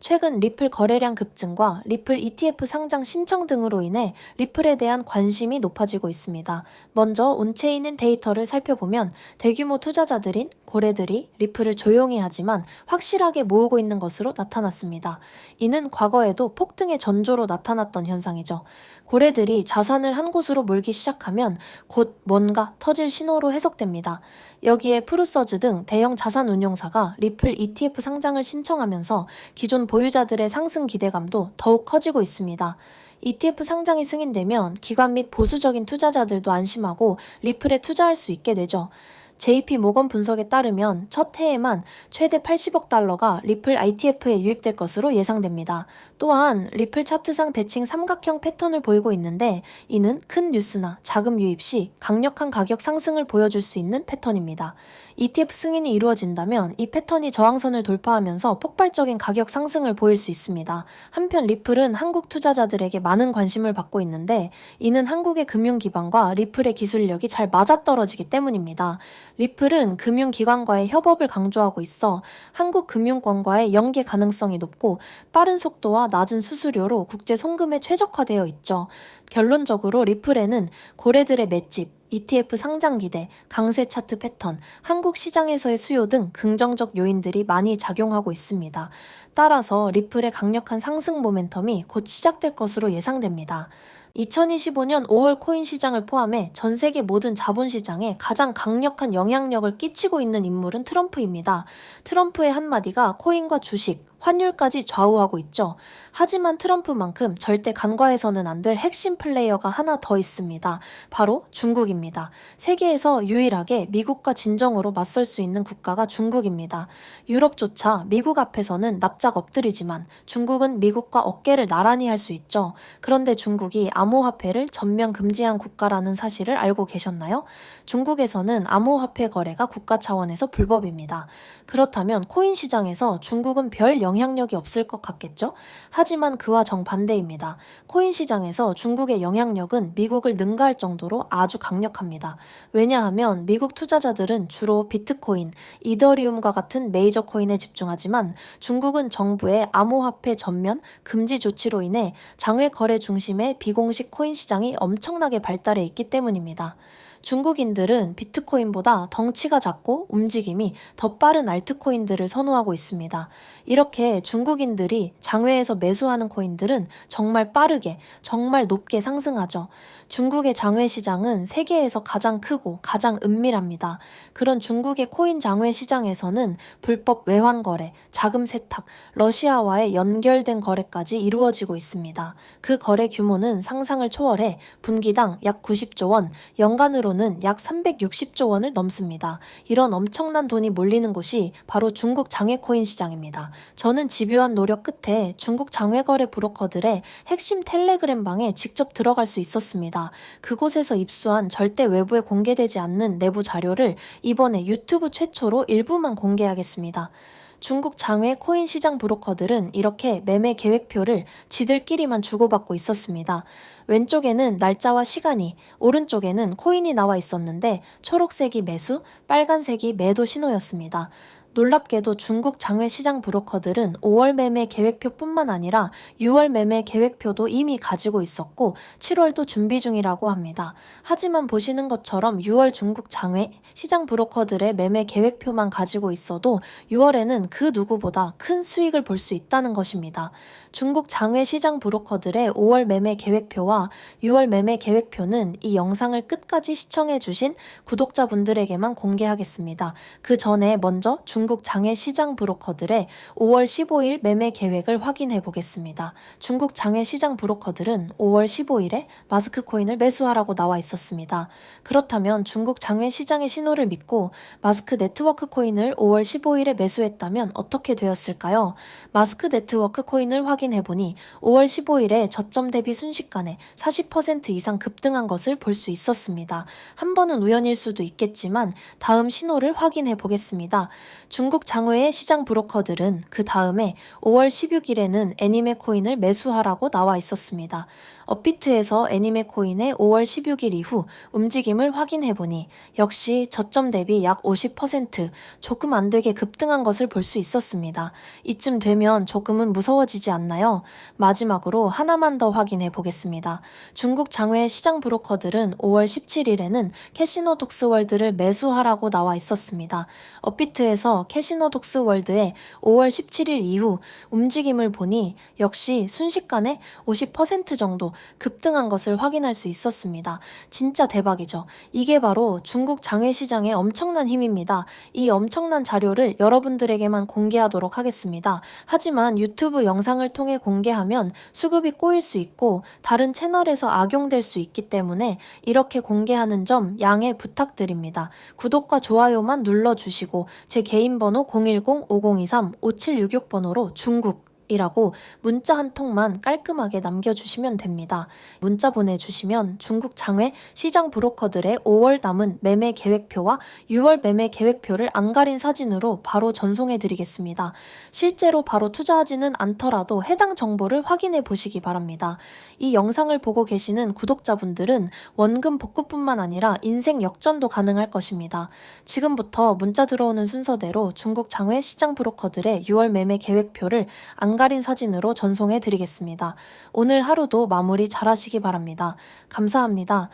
최근 리플 거래량 급증과 리플 ETF 상장 신청 등으로 인해 리플에 대한 관심이 높아지고 있습니다. 먼저 온체인인 데이터를 살펴보면 대규모 투자자들인 고래들이 리플을 조용히 하지만 확실하게 모으고 있는 것으로 나타났습니다. 이는 과거에도 폭등의 전조로 나타났던 현상이죠. 고래들이 자산을 한 곳으로 몰기 시작하면 곧 뭔가 터질 신호로 해석됩니다. 여기에 프루서즈 등 대형 자산운용사가 리플 ETF 상장을 신청하면서 기존 보유자들의 상승 기대감도 더욱 커지고 있습니다. ETF 상장이 승인되면 기관 및 보수적인 투자자들도 안심하고 리플에 투자할 수 있게 되죠. JP 모건 분석에 따르면 첫 해에만 최대 80억 달러가 리플 ITF에 유입될 것으로 예상됩니다. 또한 리플 차트상 대칭 삼각형 패턴을 보이고 있는데 이는 큰 뉴스나 자금 유입 시 강력한 가격 상승을 보여줄 수 있는 패턴입니다. ETF 승인이 이루어진다면 이 패턴이 저항선을 돌파하면서 폭발적인 가격 상승을 보일 수 있습니다. 한편 리플은 한국 투자자들에게 많은 관심을 받고 있는데 이는 한국의 금융 기반과 리플의 기술력이 잘 맞아떨어지기 때문입니다. 리플은 금융기관과의 협업을 강조하고 있어 한국 금융권과의 연계 가능성이 높고 빠른 속도와 낮은 수수료로 국제 송금에 최적화되어 있죠. 결론적으로 리플에는 고래들의 맷집, ETF 상장 기대, 강세 차트 패턴, 한국 시장에서의 수요 등 긍정적 요인들이 많이 작용하고 있습니다. 따라서 리플의 강력한 상승 모멘텀이 곧 시작될 것으로 예상됩니다. 2025년 5월 코인 시장을 포함해 전 세계 모든 자본시장에 가장 강력한 영향력을 끼치고 있는 인물은 트럼프입니다. 트럼프의 한마디가 코인과 주식, 환율까지 좌우하고 있죠. 하지만 트럼프만큼 절대 간과해서는 안 될 핵심 플레이어가 하나 더 있습니다. 바로 중국입니다. 세계에서 유일하게 미국과 진정으로 맞설 수 있는 국가가 중국입니다. 유럽조차 미국 앞에서는 납작 엎드리지만 중국은 미국과 어깨를 나란히 할 수 있죠. 그런데 중국이 암호화폐를 전면 금지한 국가라는 사실을 알고 계셨나요? 중국에서는 암호화폐 거래가 국가 차원에서 불법입니다. 그렇다면 코인 시장에서 중국은 별 영향력이 없을 것 같겠죠? 하지만 그와 정반대입니다. 코인 시장에서 중국의 영향력은 미국을 능가할 정도로 아주 강력합니다. 왜냐하면 미국 투자자들은 주로 비트코인, 이더리움과 같은 메이저 코인에 집중하지만 중국은 정부의 암호화폐 전면 금지 조치로 인해 장외 거래 중심의 비공식 코인 시장이 엄청나게 발달해 있기 때문입니다. 중국인들은 비트코인보다 덩치가 작고 움직임이 더 빠른 알트코인들을 선호하고 있습니다. 이렇게 중국인들이 장외에서 매수하는 코인들은 정말 빠르게, 정말 높게 상승하죠. 중국의 장외 시장은 세계에서 가장 크고 가장 은밀합니다. 그런 중국의 코인 장외 시장에서는 불법 외환 거래, 자금 세탁, 러시아와의 연결된 거래까지 이루어지고 있습니다. 그 거래 규모는 상상을 초월해 분기당 약 90조 원, 연간으로는 약 360조 원을 넘습니다. 이런 엄청난 돈이 몰리는 곳이 바로 중국 장외 코인 시장입니다. 저는 집요한 노력 끝에 중국 장외 거래 브로커들의 핵심 텔레그램 방에 직접 들어갈 수 있었습니다. 그곳에서 입수한 절대 외부에 공개되지 않는 내부 자료를 이번에 유튜브 최초로 일부만 공개하겠습니다. 중국 장외 코인 시장 브로커들은 이렇게 매매 계획표를 지들끼리만 주고받고 있었습니다. 왼쪽에는 날짜와 시간이, 오른쪽에는 코인이 나와 있었는데 초록색이 매수, 빨간색이 매도 신호였습니다. 놀랍게도 중국 장외 시장 브로커들은 5월 매매 계획표뿐만 아니라 6월 매매 계획표도 이미 가지고 있었고 7월도 준비 중이라고 합니다. 하지만 보시는 것처럼 6월 중국 장외 시장 브로커들의 매매 계획표만 가지고 있어도 6월에는 그 누구보다 큰 수익을 볼 수 있다는 것입니다. 중국 장외 시장 브로커들의 5월 매매 계획표와 6월 매매 계획표는 이 영상을 끝까지 시청해주신 구독자분들에게만 공개하겠습니다. 그 전에 먼저 중국 장외 시장 브로커들의 5월 15일 매매 계획을 확인해 보겠습니다. 중국 장외 시장 브로커들은 5월 15일에 마스크 코인을 매수하라고 나와 있었습니다. 그렇다면 중국 장외 시장의 신호를 믿고 마스크 네트워크 코인을 5월 15일에 매수했다면 어떻게 되었을까요? 마스크 네트워크 코인을 확인해 보니 5월 15일에 저점 대비 순식간에 40% 이상 급등한 것을 볼 수 있었습니다. 한 번은 우연일 수도 있겠지만 다음 신호를 확인해 보겠습니다. 중국 장외의 시장 브로커들은 그 다음에 5월 16일에는 애니메 코인을 매수하라고 나와 있었습니다. 업비트에서 애니메 코인의 5월 16일 이후 움직임을 확인해보니 역시 저점 대비 약 50% 조금 안 되게 급등한 것을 볼 수 있었습니다. 이쯤 되면 조금은 무서워지지 않나요? 마지막으로 하나만 더 확인해 보겠습니다. 중국 장외 시장 브로커들은 5월 17일에는 캐시노독스월드를 매수하라고 나와 있었습니다. 업비트에서 캐시노독스월드의 5월 17일 이후 움직임을 보니 역시 순식간에 50% 정도 급등한 것을 확인할 수 있었습니다. 진짜 대박이죠. 이게 바로 중국 장외시장의 엄청난 힘입니다. 이 엄청난 자료를 여러분들에게만 공개하도록 하겠습니다. 하지만 유튜브 영상을 통해 공개하면 수급이 꼬일 수 있고 다른 채널에서 악용될 수 있기 때문에 이렇게 공개하는 점 양해 부탁드립니다. 구독과 좋아요만 눌러주시고 제 개인 번호 010-5023-5766번호로 중국이라고 문자 한 통만 깔끔하게 남겨주시면 됩니다. 문자 보내주시면 중국 장외 시장 브로커들의 5월 남은 매매 계획표와 6월 매매 계획표를 안 가린 사진으로 바로 전송해드리겠습니다. 실제로 바로 투자하지는 않더라도 해당 정보를 확인해 보시기 바랍니다. 이 영상을 보고 계시는 구독자분들은 원금 복구뿐만 아니라 인생 역전도 가능할 것입니다. 지금부터 문자 들어오는 순서대로 중국 장외 시장 브로커들의 6월 매매 계획표를 안 가린 사진으로 전송해 드리겠습니다. 오늘 하루도 마무리 잘 하시기 바랍니다. 감사합니다.